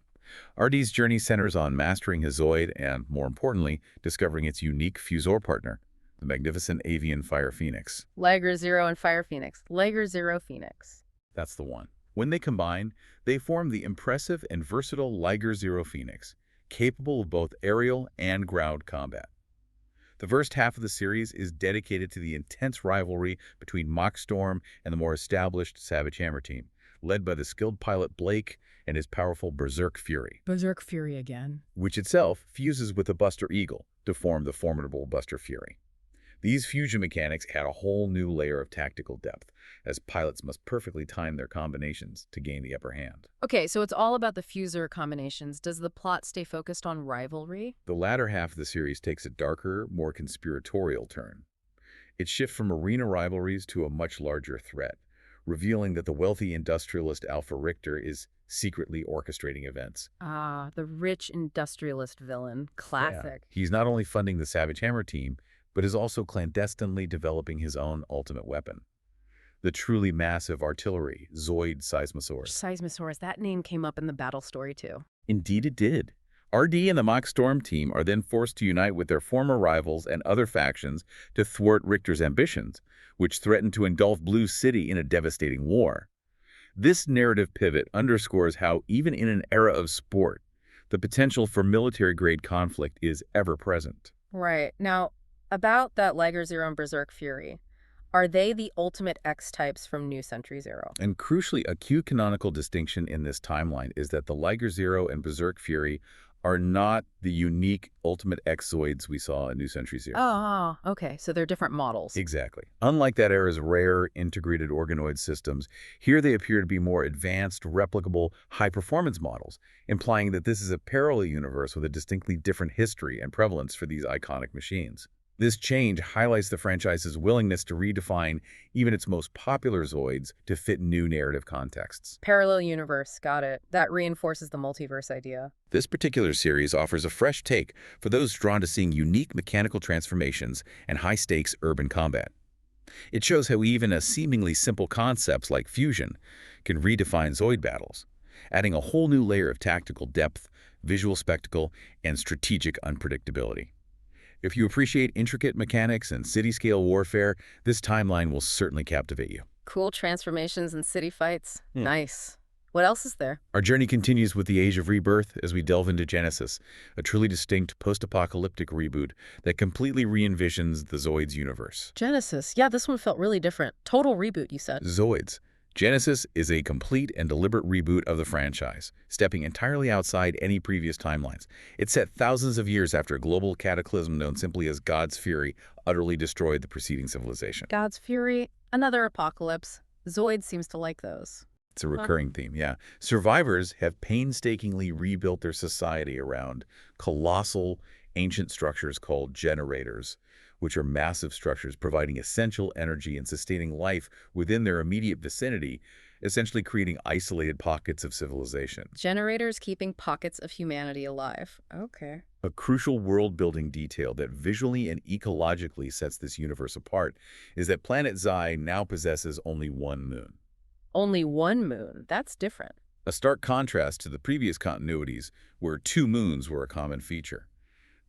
RD's journey centers on mastering his Zoid and, more importantly, discovering its unique fusor partner, the magnificent avian Fire Phoenix. Liger Zero and Fire Phoenix. Liger Zero Phoenix. That's the one. When they combine, they form the impressive and versatile Liger Zero Phoenix, capable of both aerial and ground combat. The first half of the series is dedicated to the intense rivalry between Mach Storm and the more established Savage Hammer team, led by the skilled pilot Blake and his powerful Berserk Fury. Berserk Fury again. Which itself fuses with the Buster Eagle to form the formidable Buster Fury. These fusion mechanics add a whole new layer of tactical depth, as pilots must perfectly time their combinations to gain the upper hand. Okay, so it's all about the fuser combinations. Does the plot stay focused on rivalry? The latter half of the series takes a darker, more conspiratorial turn. It shifts from arena rivalries to a much larger threat, revealing that the wealthy industrialist Alpha Richter is secretly orchestrating events. Ah, the rich industrialist villain. Classic. Yeah. He's not only funding the Savage Hammer team, but is also clandestinely developing his own ultimate weapon. The truly massive artillery, Zoid Seismosaurus. Seismosaurus, that name came up in the battle story too. Indeed it did. RD and the Mach Storm team are then forced to unite with their former rivals and other factions to thwart Richter's ambitions, which threaten to engulf Blue City in a devastating war. This narrative pivot underscores how, even in an era of sport, the potential for military-grade conflict is ever present. Right. Now, about that Liger Zero and Berserk Fury, are they the ultimate X-types from New Century Zero? And crucially, a key canonical distinction in this timeline is that the Liger Zero and Berserk Fury are not the unique ultimate X-Zoids we saw in New Century Zero. Oh, okay. So they're different models. Exactly. Unlike that era's rare integrated organoid systems, here they appear to be more advanced, replicable, high-performance models, implying that this is a parallel universe with a distinctly different history and prevalence for these iconic machines. This change highlights the franchise's willingness to redefine even its most popular Zoids to fit new narrative contexts. Parallel universe, got it. That reinforces the multiverse idea. This particular series offers a fresh take for those drawn to seeing unique mechanical transformations and high-stakes urban combat. It shows how even a seemingly simple concepts like fusion can redefine Zoid battles, adding a whole new layer of tactical depth, visual spectacle, and strategic unpredictability. If you appreciate intricate mechanics and city-scale warfare, this timeline will certainly captivate you. Cool transformations and city fights. Nice. What else is there? Our journey continues with the Age of Rebirth as we delve into Genesis, a truly distinct post-apocalyptic reboot that completely re-envisions the Zoids universe. Genesis. Yeah, this one felt really different. Total reboot, you said. Zoids. Genesis is a complete and deliberate reboot of the franchise, stepping entirely outside any previous timelines. It's set thousands of years after a global cataclysm known simply as God's Fury utterly destroyed the preceding civilization. God's Fury, another apocalypse. Zoid seems to like those. It's a recurring theme, yeah. Survivors have painstakingly rebuilt their society around colossal, ancient structures called generators, which are massive structures providing essential energy and sustaining life within their immediate vicinity, essentially creating isolated pockets of civilization. Generators keeping pockets of humanity alive. Okay. A crucial world-building detail that visually and ecologically sets this universe apart is that planet Xi now possesses only one moon. Only one moon. That's different. A stark contrast to the previous continuities where two moons were a common feature.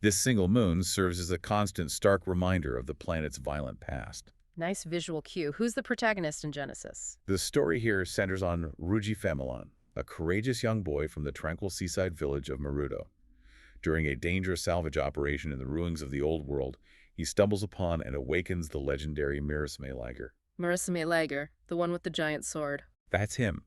This single moon serves as a constant, stark reminder of the planet's violent past. Nice visual cue. Who's the protagonist in Genesis? The story here centers on Ruji Femelon, a courageous young boy from the tranquil seaside village of Maruto. During a dangerous salvage operation in the ruins of the old world, he stumbles upon and awakens the legendary Liger. Liger, the one with the giant sword. That's him.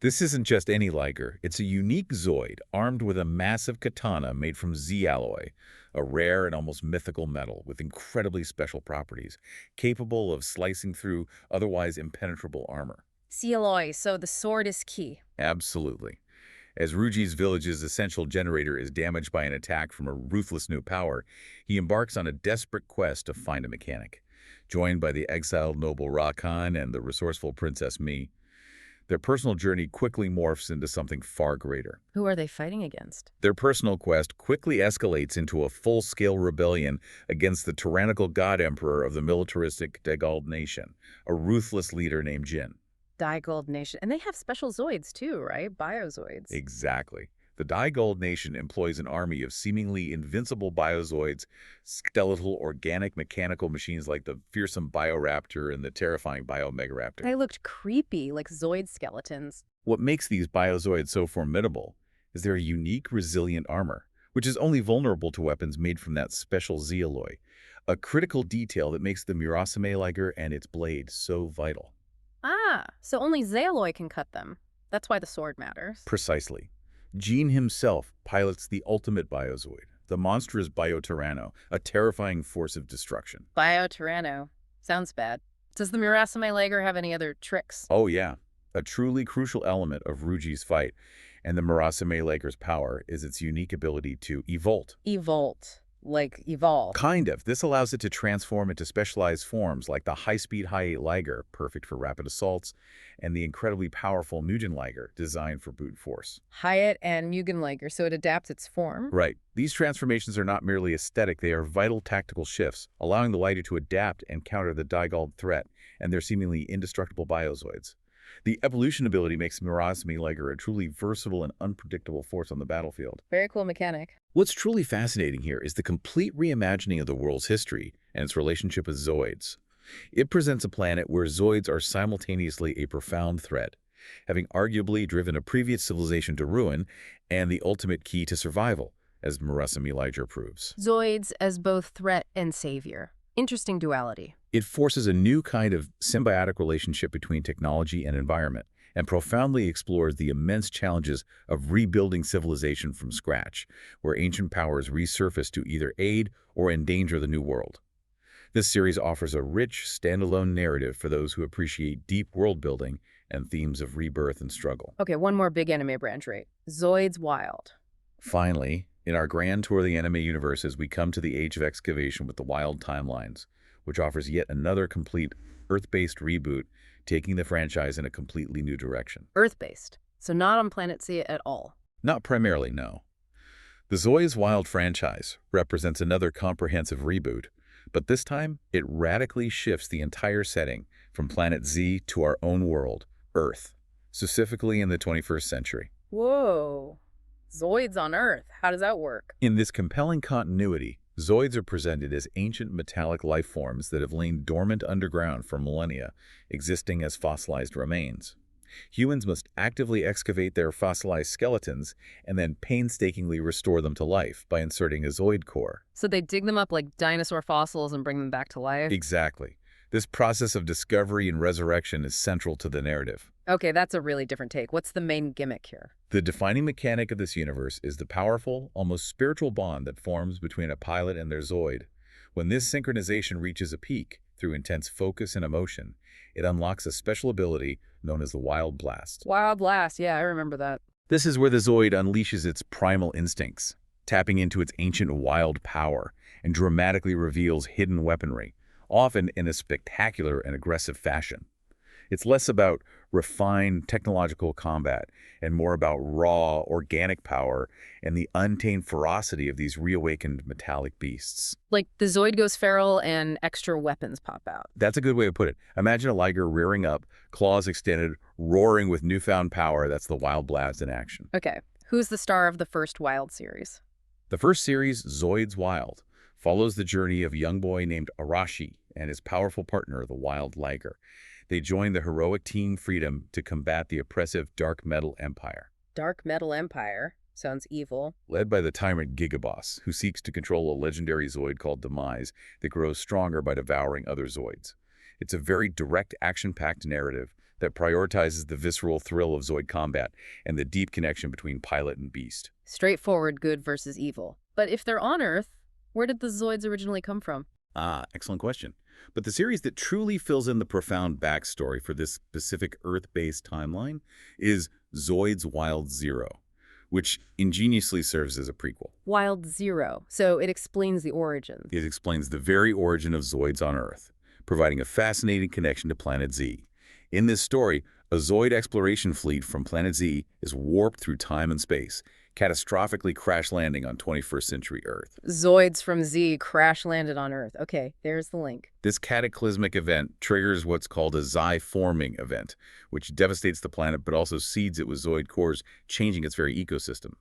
This isn't just any Liger. It's a unique Zoid armed with a massive katana made from Z alloy, a rare and almost mythical metal with incredibly special properties, capable of slicing through otherwise impenetrable armor. Z alloy, so the sword is key. Absolutely. As Ruji's village's essential generator is damaged by an attack from a ruthless new power, he embarks on a desperate quest to find a mechanic. Joined by the exiled noble Rakan and the resourceful Princess Mi, their personal journey quickly morphs into something far greater. Who are they fighting against? Their personal quest quickly escalates into a full-scale rebellion against the tyrannical god emperor of the militaristic Daigald nation, a ruthless leader named Jin. Daigald nation. And they have special Zoids too, right? Biozoids. Exactly. The Daigald nation employs an army of seemingly invincible biozoids, skeletal organic mechanical machines like the fearsome Bioraptor and the terrifying Biomegaraptor. They looked creepy, like Zoid skeletons. What makes these biozoids so formidable is their unique, resilient armor, which is only vulnerable to weapons made from that special Z alloy, a critical detail that makes the Liger and its blade so vital. Ah, so only Z alloy can cut them. That's why the sword matters. Precisely. Gene himself pilots the ultimate biozoid, the monstrous Biotyranno, a terrifying force of destruction. Biotyranno. Sounds bad. Does the Liger have any other tricks? Oh yeah, a truly crucial element of Ruji's fight and the Liger's power is its unique ability to evolt. Evolt. Like evolve. Kind of. This allows it to transform into specialized forms like the high-speed high-8 Liger, perfect for rapid assaults, and the incredibly powerful Mugen Liger, designed for brute force. High-8 and Mugen Liger, so it adapts its form? Right. These transformations are not merely aesthetic, they are vital tactical shifts, allowing the Liger to adapt and counter the Daigald threat and their seemingly indestructible biozoids. The evolution ability makes Liger a truly versatile and unpredictable force on the battlefield. Very cool mechanic. What's truly fascinating here is the complete reimagining of the world's history and its relationship with Zoids. It presents a planet where Zoids are simultaneously a profound threat, having arguably driven a previous civilization to ruin, and the ultimate key to survival, as Liger proves. Zoids as both threat and savior. Interesting duality. It forces a new kind of symbiotic relationship between technology and environment, and profoundly explores the immense challenges of rebuilding civilization from scratch, where ancient powers resurface to either aid or endanger the new world. This series offers a rich, standalone narrative for those who appreciate deep world-building and themes of rebirth and struggle. Okay, one more big anime branch rate. Zoids Wild. Finally, in our grand tour of the anime universes, we come to the age of excavation with the Wild Timelines, which offers yet another complete Earth-based reboot, taking the franchise in a completely new direction. Earth-based, so not on Planet Zia at all. Not primarily, no. The Zoids Wild franchise represents another comprehensive reboot, but this time it radically shifts the entire setting from Planet Z to our own world, Earth, specifically in the 21st century. Whoa. Zoids on Earth. How does that work? In this compelling continuity, Zoids are presented as ancient metallic life forms that have lain dormant underground for millennia, existing as fossilized remains. Humans must actively excavate their fossilized skeletons and then painstakingly restore them to life by inserting a Zoid core. So they dig them up like dinosaur fossils and bring them back to life? Exactly. This process of discovery and resurrection is central to the narrative. Okay, that's a really different take. What's the main gimmick here? The defining mechanic of this universe is the powerful, almost spiritual bond that forms between a pilot and their Zoid. When this synchronization reaches a peak, through intense focus and emotion, it unlocks a special ability known as the Wild Blast. Wild Blast, yeah, I remember that. This is where the Zoid unleashes its primal instincts, tapping into its ancient wild power, and dramatically reveals hidden weaponry, often in a spectacular and aggressive fashion. It's less about refined technological combat and more about raw, organic power and the untamed ferocity of these reawakened metallic beasts. Like the Zoid goes feral and extra weapons pop out. That's a good way to put it. Imagine a Liger rearing up, claws extended, roaring with newfound power. That's the Wild Blast in action. Okay, who's the star of the first Wild series? The first series, Zoids Wild, follows the journey of a young boy named Arashi and his powerful partner, the Wild Liger. They join the heroic Team Freedom to combat the oppressive Dark Metal Empire. Dark Metal Empire? Sounds evil. Led by the tyrant Gigaboss, who seeks to control a legendary Zoid called Demise that grows stronger by devouring other Zoids. It's a very direct, action-packed narrative that prioritizes the visceral thrill of Zoid combat and the deep connection between pilot and beast. Straightforward good versus evil. But if they're on Earth, where did the Zoids originally come from? Excellent question. But the series that truly fills in the profound backstory for this specific Earth-based timeline is Zoid's Wild Zero, which ingeniously serves as a prequel. Wild Zero. So it explains the origins. It explains the very origin of Zoids on Earth, providing a fascinating connection to Planet Z. In this story, a Zoid exploration fleet from Planet Z is warped through time and space, catastrophically crash-landing on 21st century Earth. Zoids from Z crash-landed on Earth. Okay, there's the link. This cataclysmic event triggers what's called a Xi-forming event, which devastates the planet but also seeds it with Zoid cores, changing its very ecosystem.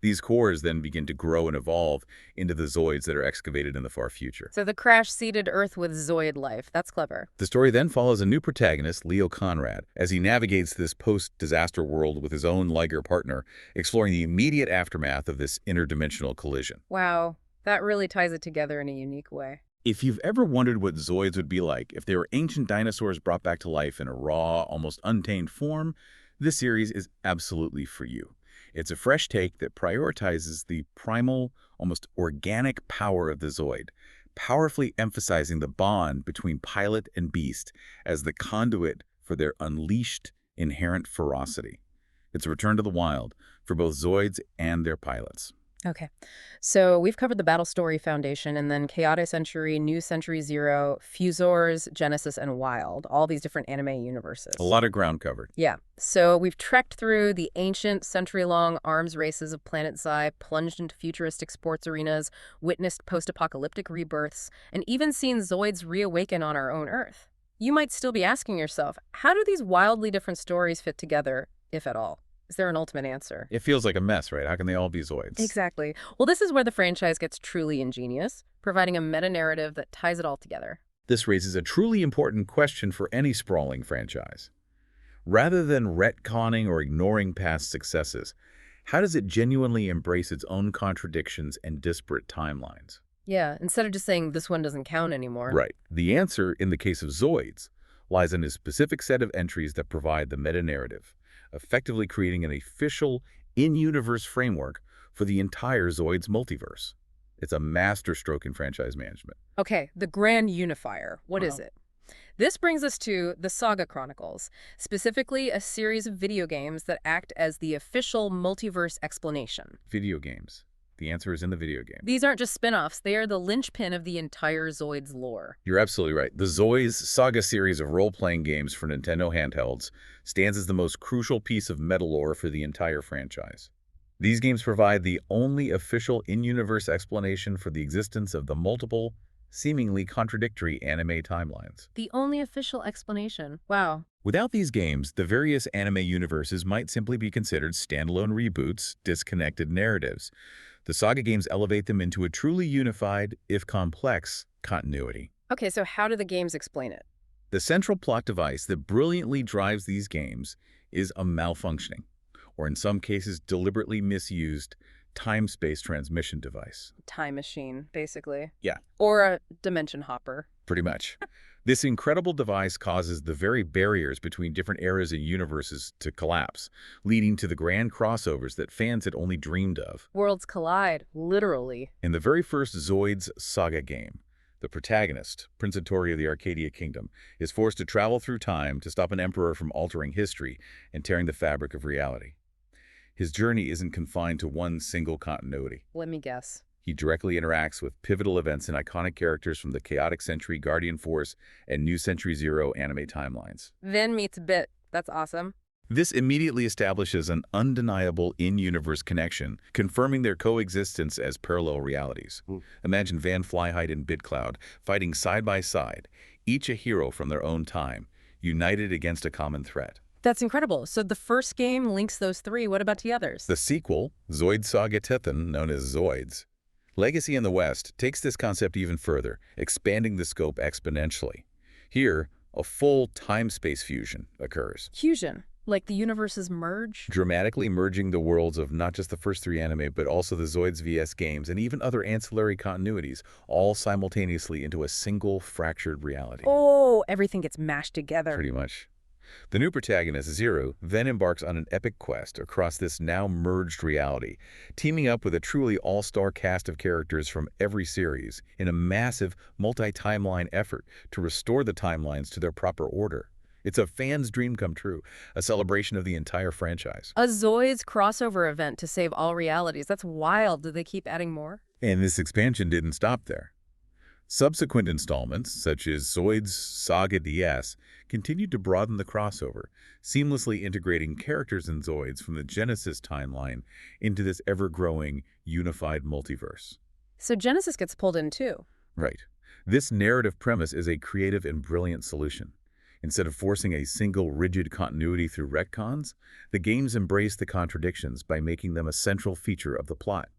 These cores then begin to grow and evolve into the Zoids that are excavated in the far future. So the crash seeded Earth with Zoid life. That's clever. The story then follows a new protagonist, Leo Conrad, as he navigates this post-disaster world with his own Liger partner, exploring the immediate aftermath of this interdimensional collision. Wow, that really ties it together in a unique way. If you've ever wondered what Zoids would be like if they were ancient dinosaurs brought back to life in a raw, almost untamed form, this series is absolutely for you. It's a fresh take that prioritizes the primal, almost organic power of the Zoid, powerfully emphasizing the bond between pilot and beast as the conduit for their unleashed, inherent ferocity. It's a return to the wild for both Zoids and their pilots. Okay, so we've covered the Battle Story Foundation and then Chaotic Century, New Century Zero, Fusors, Genesis, and Wild, all these different anime universes. A lot of ground covered. Yeah, so we've trekked through the ancient, century-long arms races of Planet Xi, plunged into futuristic sports arenas, witnessed post-apocalyptic rebirths, and even seen Zoids reawaken on our own Earth. You might still be asking yourself, how do these wildly different stories fit together, if at all? Is there an ultimate answer? It feels like a mess, right? How can they all be Zoids? Exactly. Well, this is where the franchise gets truly ingenious, providing a meta-narrative that ties it all together. This raises a truly important question for any sprawling franchise. Rather than retconning or ignoring past successes, how does it genuinely embrace its own contradictions and disparate timelines? Yeah, instead of just saying this one doesn't count anymore. Right. The answer, in the case of Zoids, lies in a specific set of entries that provide the meta-narrative, effectively creating an official, in-universe framework for the entire Zoids multiverse. It's a masterstroke in franchise management. Okay, the grand unifier. What is it? This brings us to the Saga Chronicles, specifically a series of video games that act as the official multiverse explanation. Video games. The answer is in the video game. These aren't just spin-offs, they are the linchpin of the entire Zoids lore. You're absolutely right. The Zoids Saga series of role-playing games for Nintendo handhelds stands as the most crucial piece of meta lore for the entire franchise. These games provide the only official in-universe explanation for the existence of the multiple, seemingly contradictory anime timelines. The only official explanation. Wow. Without these games, the various anime universes might simply be considered standalone reboots, disconnected narratives. The Saga games elevate them into a truly unified, if complex, continuity. Okay, so how do the games explain it? The central plot device that brilliantly drives these games is a malfunctioning, or in some cases deliberately misused, time-space transmission device. Time machine, basically. Yeah. Or a dimension hopper. Pretty much. This incredible device causes the very barriers between different eras and universes to collapse, leading to the grand crossovers that fans had only dreamed of. Worlds collide, literally. In the very first Zoids saga game, the protagonist, Prince Tori of the Arcadia Kingdom, is forced to travel through time to stop an emperor from altering history and tearing the fabric of reality. His journey isn't confined to one single continuity. Let me guess. He directly interacts with pivotal events and iconic characters from the Chaotic Century, Guardian Force, and New Century Zero anime timelines. Then meets Bit. That's awesome. This immediately establishes an undeniable in-universe connection, confirming their coexistence as parallel realities. Imagine Van Flyheight and BitCloud fighting side by side, each a hero from their own time, united against a common threat. That's incredible. So the first game links those three. What about the others? The sequel, Zoid Saga Tithan, known as Zoids, Legacy in the West, takes this concept even further, expanding the scope exponentially. Here, a full time-space fusion occurs. Fusion. Like the universes merge? Dramatically merging the worlds of not just the first three anime, but also the Zoids VS games and even other ancillary continuities, all simultaneously into a single fractured reality. Oh, everything gets mashed together. Pretty much. The new protagonist, Zero, then embarks on an epic quest across this now merged reality, teaming up with a truly all-star cast of characters from every series in a massive multi-timeline effort to restore the timelines to their proper order. It's a fan's dream come true, a celebration of the entire franchise. A Zoids crossover event to save all realities. That's wild. Do they keep adding more? And this expansion didn't stop there. Subsequent installments, such as Zoids Saga DS, continued to broaden the crossover, seamlessly integrating characters and Zoids from the Genesis timeline into this ever-growing, unified multiverse. So Genesis gets pulled in too. Right. This narrative premise is a creative and brilliant solution. Instead of forcing a single rigid continuity through retcons, the games embrace the contradictions by making them a central feature of the plot.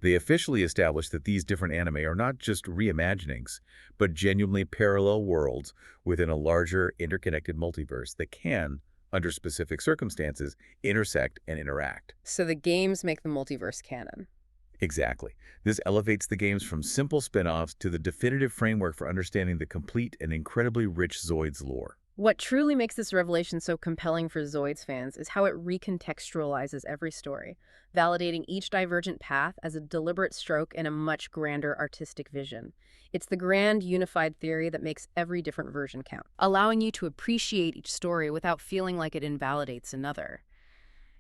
They officially established that these different anime are not just reimaginings, but genuinely parallel worlds within a larger, interconnected multiverse that can, under specific circumstances, intersect and interact. So the games make the multiverse canon. Exactly. This elevates the games from simple spin-offs to the definitive framework for understanding the complete and incredibly rich Zoids lore. What truly makes this revelation so compelling for Zoids fans is how it recontextualizes every story, validating each divergent path as a deliberate stroke in a much grander artistic vision. It's the grand unified theory that makes every different version count, allowing you to appreciate each story without feeling like it invalidates another.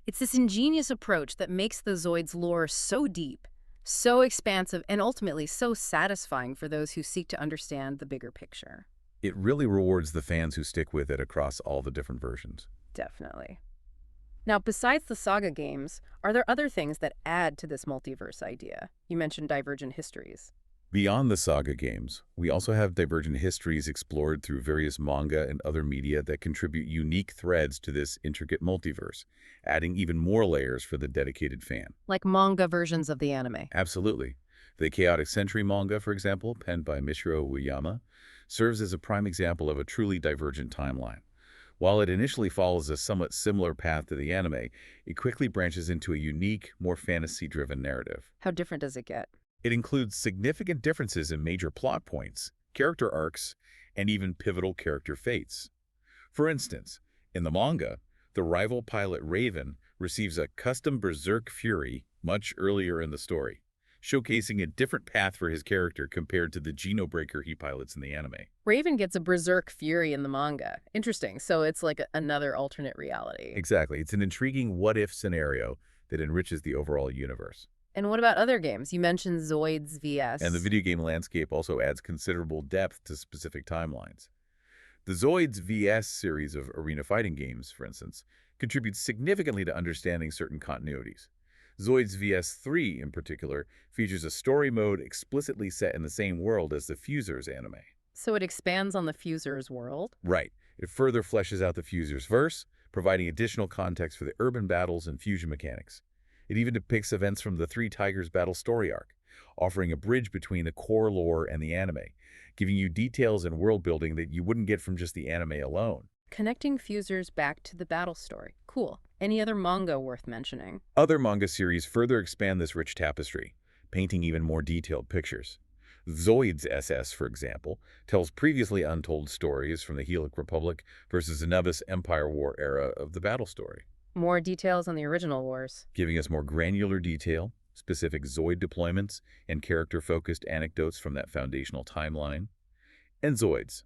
It's this ingenious approach that makes the Zoids lore so deep, so expansive, and ultimately so satisfying for those who seek to understand the bigger picture. It really rewards the fans who stick with it across all the different versions. Definitely. Now, besides the saga games, are there other things that add to this multiverse idea? You mentioned divergent histories. Beyond the saga games, we also have divergent histories explored through various manga and other media that contribute unique threads to this intricate multiverse, adding even more layers for the dedicated fan. Like manga versions of the anime. Absolutely. The Chaotic Century manga, for example, penned by Michiru Uyama, serves as a prime example of a truly divergent timeline. While it initially follows a somewhat similar path to the anime, it quickly branches into a unique, more fantasy-driven narrative. How different does it get? It includes significant differences in major plot points, character arcs, and even pivotal character fates. For instance, in the manga, the rival pilot Raven receives a custom Berserk Fury much earlier in the story, showcasing a different path for his character compared to the Genobreaker he pilots in the anime. Raven gets a Berserk Fury in the manga. Interesting. So it's like another alternate reality. Exactly. It's an intriguing what-if scenario that enriches the overall universe. And what about other games? You mentioned Zoids VS. And the video game landscape also adds considerable depth to specific timelines. The Zoids VS series of arena fighting games, for instance, contributes significantly to understanding certain continuities. Zoids VS 3, in particular, features a story mode explicitly set in the same world as the Fusers anime. So it expands on the Fusers world? Right. It further fleshes out the Fusers verse, providing additional context for the urban battles and fusion mechanics. It even depicts events from the Three Tigers battle story arc, offering a bridge between the core lore and the anime, giving you details and world building that you wouldn't get from just the anime alone. Connecting Fusers back to the battle story. Cool. Any other manga worth mentioning? Other manga series further expand this rich tapestry, painting even more detailed pictures. Zoids SS, for example, tells previously untold stories from the Helic Republic versus the Guylos Empire War era of the battle story, More details on the original wars. giving us more granular detail, specific Zoid deployments, and character-focused anecdotes from that foundational timeline. And Zoids.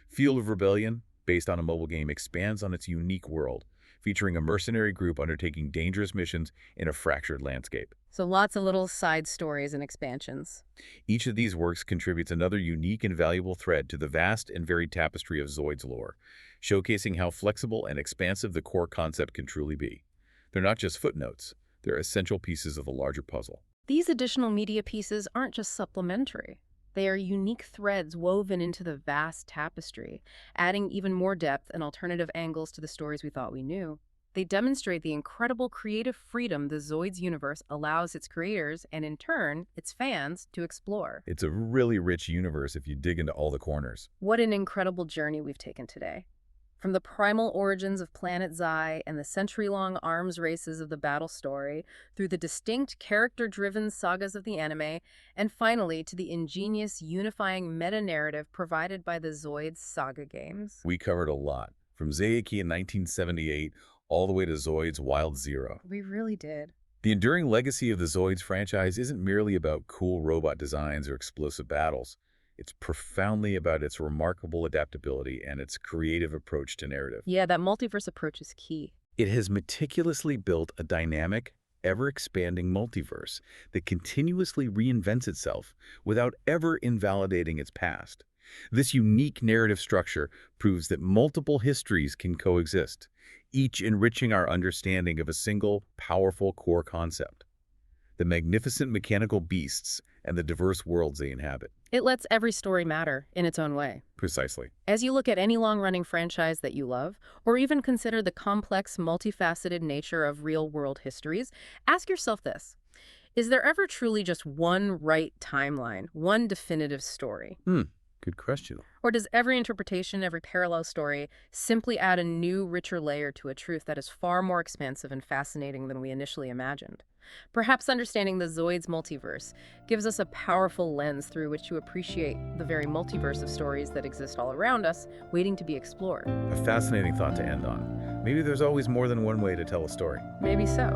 Field of Rebellion, based on a mobile game, expands on its unique world, featuring a mercenary group undertaking dangerous missions in a fractured landscape. So lots of little side stories and expansions. Each of these works contributes another unique and valuable thread to the vast and varied tapestry of Zoid's lore, showcasing how flexible and expansive the core concept can truly be. They're not just footnotes, they're essential pieces of the larger puzzle. These additional media pieces aren't just supplementary. They are unique threads woven into the vast tapestry, adding even more depth and alternative angles to the stories we thought we knew. They demonstrate the incredible creative freedom the Zoids universe allows its creators and, in turn, its fans to explore. It's a really rich universe if you dig into all the corners. What an incredible journey we've taken today. From the primal origins of Planet Xi and the century-long arms races of the battle story, through the distinct character-driven sagas of the anime, and finally to the ingenious unifying meta-narrative provided by the Zoids saga games. We covered a lot, from Zeke in 1978 all the way to Zoid's Wild Zero. We really did. The enduring legacy of the Zoids franchise isn't merely about cool robot designs or explosive battles. It's profoundly about its remarkable adaptability and its creative approach to narrative. Yeah, that multiverse approach is key. It has meticulously built a dynamic, ever-expanding multiverse that continuously reinvents itself without ever invalidating its past. This unique narrative structure proves that multiple histories can coexist, each enriching our understanding of a single, powerful core concept: the magnificent mechanical beasts and the diverse worlds they inhabit. It lets every story matter in its own way. Precisely. As you look at any long-running franchise that you love, or even consider the complex, multifaceted nature of real-world histories, ask yourself this: is there ever truly just one right timeline, one definitive story? Good question. Or does every interpretation, every parallel story, simply add a new, richer layer to a truth that is far more expansive and fascinating than we initially imagined? Perhaps understanding the Zoids multiverse gives us a powerful lens through which to appreciate the very multiverse of stories that exist all around us, waiting to be explored. A fascinating thought to end on. Maybe there's always more than one way to tell a story. Maybe so.